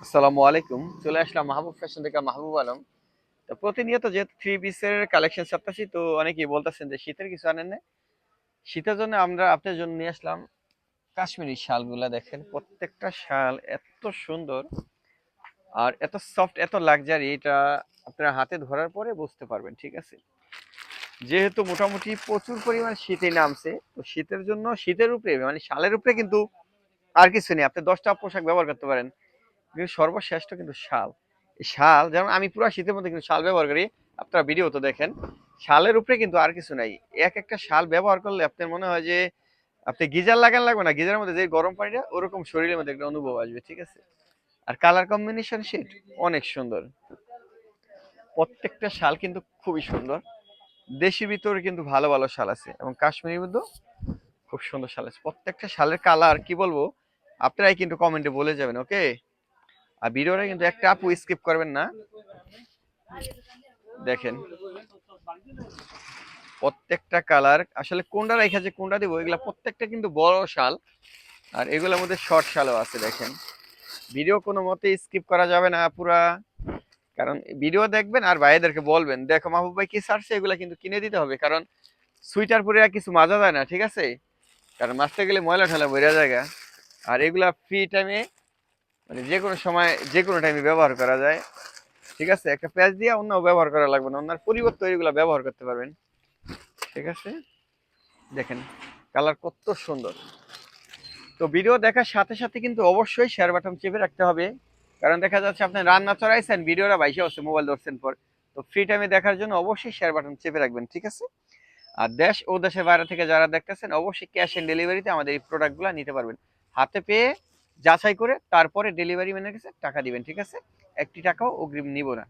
আসসালামু আলাইকুম। চলে আসলাম মাহবুব ফ্যাশন থেকে, মাহবুব আলম। তো প্রতিনিয়ত যেহেতু থ্রি পিসের কালেকশন ছাপতেছি, তো অনেকেই বলতেছেন যে শীতের কিছু আনেন না। শীতের জন্য আমরা আপনার জন্য নিয়ে আসলাম কাশ্মীরি শালগুলা। দেখেন প্রত্যেকটা শাল এত সুন্দর আর এত সফট, এত লাক্সারি, এটা আপনার হাতে ধরার পরে বুঝতে পারবেন। ঠিক আছে, যেহেতু মোটামুটি প্রচুর পরিমাণ শীতে নামছে, তো শীতের জন্য শীতের উপরে মানে শালের উপরে কিন্তু আর কিছু নেই। আপনি 10টা পোশাক ব্যবহার করতে পারেন, কিন্তু সর্বশ্রেষ্ঠ কিন্তু শাল। এই শাল, যেমন আমি পুরো শীতের মধ্যে কিন্তু শাল ব্যবহার করি, আপনারা ভিডিও তো দেখেন। শালের উপরে কিন্তু আর কিছু নাই। এক একটা শাল ব্যবহার করলে আপনার মনে হয় যে আপনি গিজার লাগান লাগবে না, গিজারের মধ্যে যে গরম পানিটা ওরকম শরীরের মধ্যে একটা অনুভব আসবে। ঠিক আছে, আর কালার কম্বিনেশন শেড অনেক সুন্দর। প্রত্যেকটা শাল কিন্তু খুবই সুন্দর। দেশি ভিতরে কিন্তু ভালো ভালো শাল আছে এবং কাশ্মীরের মধ্যে খুব সুন্দর শাল আছে। প্রত্যেকটা শালের কালার কি বলবো, আপনারাই কিন্তু কমেন্টে বলে যাবেন। ওকে, আর ভিডিওটা কিন্তু একটা আপু স্কিপ করবেন না। দেখেন প্রত্যেকটা কালার, আসলে কোনটা রেখা যে কোনটা দিব, এগুলা প্রত্যেকটা কিন্তু বড় শাল। আর এগুলোর মধ্যে শর্ট শালও আছে। দেখেন ভিডিও কোনো মতে স্কিপ করা যাবে না পুরা, কারণ ভিডিও দেখবেন আর ভাইদেরকে বলবেন দেখো মাহবুব ভাই কি ছাড়ছে, এগুলা কিন্তু কিনে দিতে হবে। কারণ সুইটার পরে আর কিছু মাজা যায় না। ঠিক আছে, কারণ মাছতে গেলে ময়লা ঠেলা বেড়ে যায়। আর এগুলা ফ্রি টাইমে মানে যে কোনো সময় যে কোনো টাইমে ব্যবহার করা যায়। ঠিক আছে, একটা প্যাচ দিয়ে অন্য ব্যবহার করা লাগবে না, অন্যার পরিবর্তে এগুলা ব্যবহার করতে পারবেন। ঠিক আছে, দেখেন কালার কত সুন্দর। তো ভিডিও দেখার সাথে সাথে কিন্তু অবশ্যই শেয়ার বাটন চেপে রাখতে হবে, কারণ দেখা যাচ্ছে আপনি রান্না চড়াইছেন, ভিডিওটা বাইশে হচ্ছে মোবাইল ধরছেন পর। তো ফ্রি টাইমে দেখার জন্য অবশ্যই শেয়ার বাটন চেপে রাখবেন। ঠিক আছে, আর দেশ ও দেশের বাইরে থেকে যারা দেখতেছেন অবশ্যই ক্যাশ অন ডেলিভারিতে আমাদের এই প্রোডাক্টগুলো নিতে পারবেন। হাতে পেয়ে যাচাই করে তারপরে ডেলিভারি ম্যানের কাছে টাকা দিবেন। ঠিক আছে, একটি টাকাও অগ্রিম নিব না।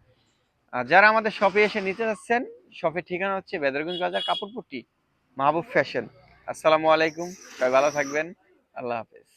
আর যারা আমাদের শপে এসে নিতে যাচ্ছেন, শপের ঠিকানা হচ্ছে বেদরগঞ্জ বাজার, কাপড়পট্টি, মাহবুব ফ্যাশন। আসসালামু আলাইকুম, সবাই ভালো থাকবেন। আল্লাহ হাফেজ।